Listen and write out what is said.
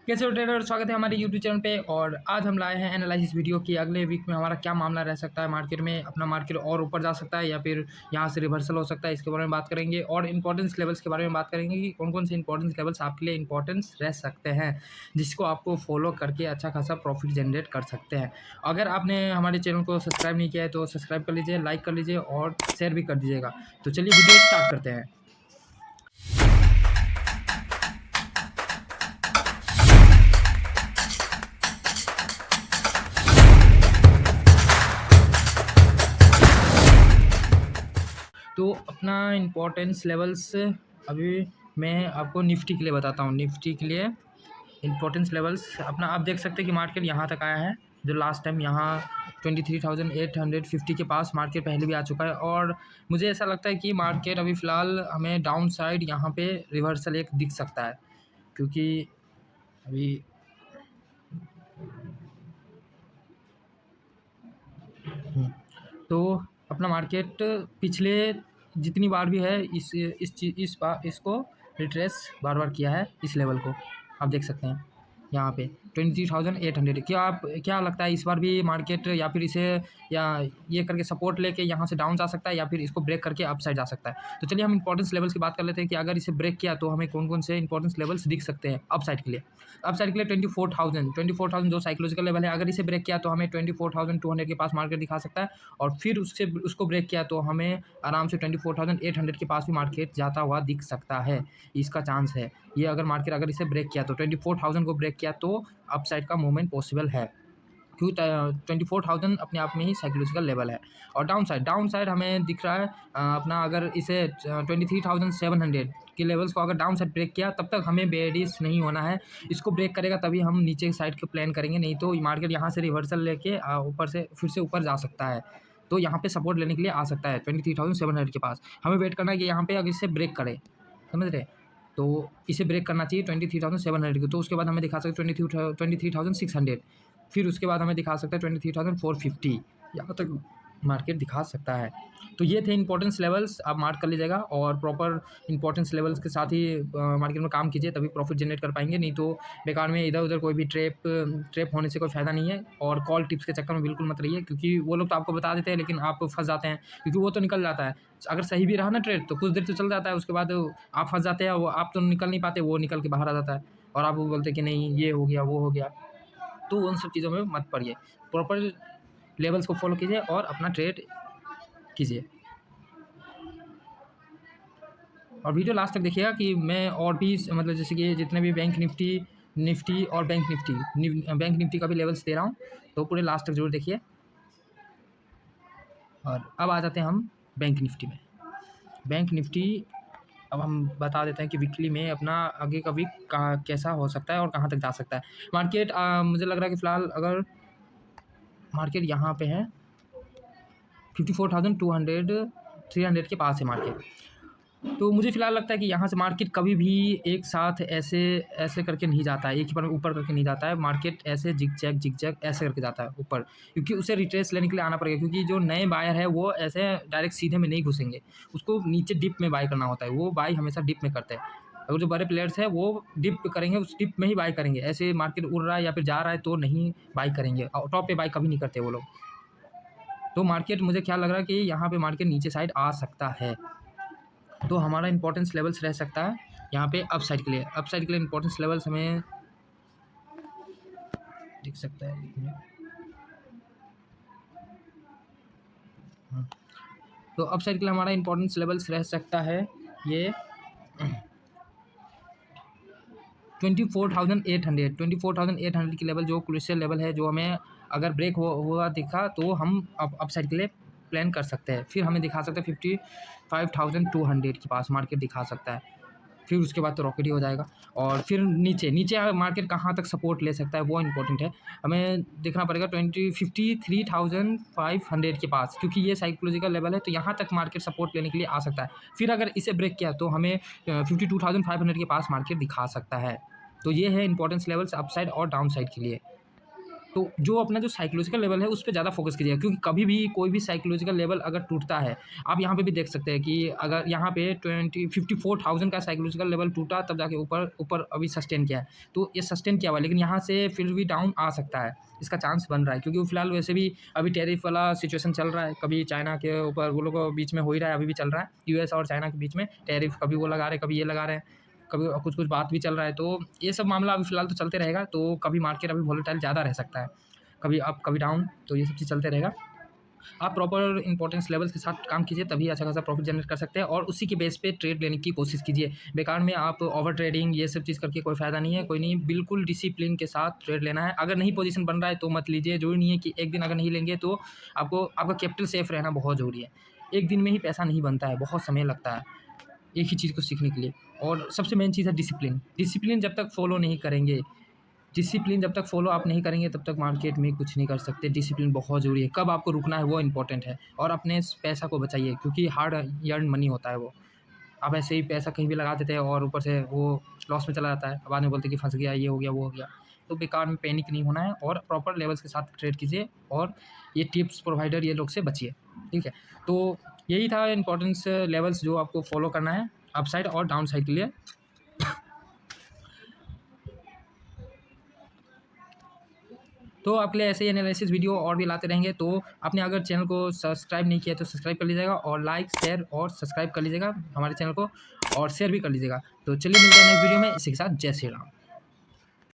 कैसे हो ट्रेडर, स्वागत है हमारे यूट्यूब चैनल पे। और आज हम लाए हैं एनालिसिस वीडियो कि अगले वीक में हमारा क्या मामला रह सकता है मार्केट में। अपना मार्केट और ऊपर जा सकता है या फिर यहाँ से रिवर्सल हो सकता है, इसके बारे में बात करेंगे। और इंपॉर्टेंस लेवल्स के बारे में बात करेंगे कि कौन कौन से इंपॉर्टेंस लेवल्स आपके लिए इंपॉर्टेंस रह सकते हैं, जिसको आपको फॉलो करके अच्छा खासा प्रॉफिट जनरेट कर सकते हैं। अगर आपने हमारे चैनल को सब्सक्राइब नहीं किया है तो सब्सक्राइब कर लीजिए, लाइक कर लीजिए और शेयर भी कर दीजिएगा। तो चलिए वीडियो स्टार्ट करते हैं। तो अपना इम्पोर्टेंस लेवल्स अभी मैं आपको निफ्टी के लिए बताता हूँ। निफ्टी के लिए इम्पोर्टेंस लेवल्स अपना आप देख सकते हैं कि मार्केट यहाँ तक आया है, जो लास्ट टाइम यहाँ 23,850 के पास मार्केट पहले भी आ चुका है। और मुझे ऐसा लगता है कि मार्केट अभी फ़िलहाल हमें डाउन साइड यहाँ पे रिवर्सल एक दिख सकता है, क्योंकि अभी तो अपना मार्केट पिछले जितनी बार भी है इस बार इसको रिट्रेस बार बार किया है। इस लेवल को आप देख सकते हैं यहाँ पे 23,800। क्या लगता है इस बार भी मार्केट या फिर इसे या ये करके सपोर्ट लेके यहाँ से डाउन जा सकता है या फिर इसको ब्रेक करके अप साइड जा सकता है। तो चलिए हम इंपॉर्टेंस लेवल्स की बात कर लेते हैं कि अगर इसे ब्रेक किया तो हमें कौन कौन से इंपॉर्टेंस लेवल्स दिख सकते हैं अप साइड के लिए। अप साइड के लिए 24,000 जो साइकोलॉजिकल लेवल है, अगर इसे ब्रेक किया तो हमें 24,200 के पास मार्केट दिखा सकता है। और फिर उसको ब्रेक किया तो हमें आराम से 24,800 के पास भी मार्केट जाता हुआ दिख सकता है। इसका चांस है ये, अगर मार्केट अगर इसे ब्रेक किया तो 24,000 को ब्रेक किया तो अप साइड का मूवमेंट पॉसिबल है, क्योंकि 24,000 अपने आप में ही साइकोलॉजिकल लेवल है। और डाउन साइड हमें दिख रहा है अपना अगर इसे 23,700 के लेवल्स को अगर डाउन साइड ब्रेक किया तब तक हमें बेयरिश नहीं होना है। इसको ब्रेक करेगा तभी हम नीचे साइड के प्लान करेंगे, नहीं तो मार्केट यहाँ से रिवर्सल लेके ऊपर से फिर से ऊपर जा सकता है। तो यहाँ पे सपोर्ट लेने के लिए आ सकता है 23,700 के पास। हमें वेट करना है कि यहाँ पे अगर इसे ब्रेक करे, समझ रहे, तो इसे ब्रेक करना चाहिए 23,700 को। तो उसके बाद हमें दिखा सकते हैं 23,600, फिर उसके बाद हमें दिखा सकता है 23,450, यहाँ तक मार्केट दिखा सकता है। तो ये थे इंपॉर्टेंस लेवल्स, आप मार्क कर लीजिएगा और प्रॉपर इंपॉर्टेंस लेवल्स के साथ ही मार्केट में काम कीजिए, तभी प्रॉफिट जनरेट कर पाएंगे। नहीं तो बेकार में इधर उधर कोई भी ट्रैप होने से कोई फ़ायदा नहीं है। और कॉल टिप्स के चक्कर में बिल्कुल मत रहिए, क्योंकि वो लोग तो आपको बता देते हैं लेकिन आप फंस जाते हैं, क्योंकि वो तो निकल जाता है। अगर सही भी रहा ना ट्रेड तो कुछ देर तो चल जाता है, उसके बाद आप फंस जाते हैं, वो आप तो निकल नहीं पाते, वो निकल के बाहर आ जाता है और आप वो बोलते हैं कि नहीं ये हो गया वो हो गया। तो उन सब चीज़ों में मत पड़िए, प्रॉपर लेवल्स को फॉलो कीजिए और अपना ट्रेड कीजिए। और वीडियो लास्ट तक देखिएगा कि मैं और भी मतलब जैसे कि जितने भी बैंक निफ्टी और बैंक निफ्टी का भी लेवल्स दे रहा हूँ, तो पूरे लास्ट तक जरूर देखिए। और अब आ जाते हैं हम बैंक निफ्टी में। बैंक निफ्टी अब हम बता देते हैं कि वीकली में अपना आगे का वीक कहाँ कैसा हो सकता है और कहाँ तक जा सकता है मार्केट। मुझे लग रहा है कि फ़िलहाल अगर मार्केट यहाँ पे है 54,200 300 के पास है मार्केट, तो मुझे फ़िलहाल लगता है कि यहाँ से मार्केट कभी भी एक साथ ऐसे करके नहीं जाता है, एक ही बार में ऊपर करके नहीं जाता है। मार्केट ऐसे जिग जैग ऐसे करके जाता है ऊपर, क्योंकि उसे रिट्रेस लेने के लिए आना पड़ेगा, क्योंकि जो नए बायर है वो ऐसे डायरेक्ट सीधे में नहीं घुसेंगे, उसको नीचे डिप में बाय करना होता है। वो बाय हमेशा डिप में करते हैं। अगर जो बड़े प्लेयर्स हैं वो डिप करेंगे, उस डिप में ही बाय करेंगे। ऐसे मार्केट उड़ रहा है या फिर जा रहा है तो नहीं बाय करेंगे, टॉप पे बाय कभी नहीं करते वो लोग। तो मार्केट मुझे क्या लग रहा है कि यहाँ पे मार्केट नीचे साइड आ सकता है, तो हमारा इंपॉर्टेंस लेवल्स रह सकता है यहाँ पे अप साइड के लिए। अप साइड के लिए इंपॉर्टेंस लेवल्स हमें दिख सकता है। तो अप साइड के लिए हमारा इंपॉर्टेंस लेवल्स रह सकता है ये 24,800 की लेवल, जो क्रूशियल लेवल है, जो हमें अगर ब्रेक हुआ दिखा तो हम अप साइड के लिए प्लान कर सकते हैं। फिर हमें दिखा सकते हैं 55,200 के पास मार्केट दिखा सकता है। फिर उसके बाद तो रॉकेट ही हो जाएगा। और फिर नीचे मार्केट कहाँ तक सपोर्ट ले सकता है वो इंपॉर्टेंट है। हमें देखना पड़ेगा 53,500 के पास, क्योंकि ये साइकोलॉजिकल लेवल है, तो यहाँ तक मार्केट सपोर्ट लेने के लिए आ सकता है। फिर अगर इसे ब्रेक किया तो हमें 52,500 के पास मार्केट दिखा सकता है। तो ये है इंपॉर्टेंस लेवल्स अप साइड और डाउन साइड के लिए। तो जो अपना जो साइकोलॉजिकल लेवल है उस पे ज़्यादा फोकस कीजिएगा, क्योंकि कभी भी कोई भी साइकोलॉजिकल लेवल अगर टूटता है, आप यहाँ पे भी देख सकते हैं कि अगर यहाँ पे 54,000 का साइकोलॉजिकल लेवल टूटा तब जाके ऊपर ऊपर अभी सस्टेन किया है। तो ये सस्टेन किया हुआ है, लेकिन यहाँ से फिर भी डाउन आ सकता है, इसका चांस बन रहा है, क्योंकि फिलहाल वैसे भी अभी टैरिफ वाला सिचुएशन चल रहा है, कभी चाइना के ऊपर वो लोग बीच में हो ही रहा है, अभी भी चल रहा है यूएस और चाइना के बीच में टैरिफ, कभी वो लगा रहे हैं, कभी ये लगा रहे हैं, कभी कुछ कुछ बात भी चल रहा है। तो ये सब मामला अभी फिलहाल तो चलते रहेगा, तो कभी मार्केट अभी वोलेटाइल ज़्यादा रह सकता है, कभी अप कभी डाउन, तो ये सब चीज़ चलते रहेगा। आप प्रॉपर इंपॉर्टेंस लेवल्स के साथ काम कीजिए, तभी अच्छा खासा प्रॉफिट जनरेट कर सकते हैं, और उसी के बेस पे ट्रेड लेने की कोशिश कीजिए। बेकार में आप ओवर ट्रेडिंग ये सब चीज़ करके कोई फ़ायदा नहीं है, कोई नहीं, बिल्कुल डिसिप्लिन के साथ ट्रेड लेना है। अगर नहीं पोजीशन बन रहा है तो मत लीजिए, ज़रूरी नहीं है कि एक दिन अगर नहीं लेंगे तो आपको आपका कैपिटल सेफ रहना बहुत ज़रूरी है। एक दिन में ही पैसा नहीं बनता है, बहुत समय लगता है एक ही चीज़ को सीखने के लिए। और सबसे मेन चीज़ है डिसिप्लिन। डिसिप्लिन जब तक फॉलो नहीं करेंगे, डिसिप्लिन जब तक फॉलो आप नहीं करेंगे तब तक मार्केट में कुछ नहीं कर सकते। डिसिप्लिन बहुत ज़रूरी है, कब आपको रुकना है वो इंपॉर्टेंट है, और अपने पैसा को बचाइए, क्योंकि हार्ड अर्न मनी होता है वो। आप ऐसे ही पैसा कहीं भी लगा देते हैं और ऊपर से वो लॉस में चला जाता है, बाद में बोलते हैं कि फंस गया, ये हो गया, वो हो गया। तो बेकार में पैनिक नहीं होना है, और प्रॉपर लेवल्स के साथ ट्रेड कीजिए, और ये टिप्स प्रोवाइडर ये लोग से बचिए, ठीक है। तो यही था इंपॉर्टेंस लेवल्स जो आपको फॉलो करना है अपसाइड और डाउन साइड के लिए। तो आपके लिए ऐसे ही एनालिसिस वीडियो और भी लाते रहेंगे। तो आपने अगर चैनल को सब्सक्राइब नहीं किया तो सब्सक्राइब कर लीजिएगा, और लाइक शेयर और सब्सक्राइब कर लीजिएगा हमारे चैनल को, और शेयर भी कर लीजिएगा। तो चलिए मिलते हैं नेक्स्ट वीडियो में, इसी के साथ जय श्री राम।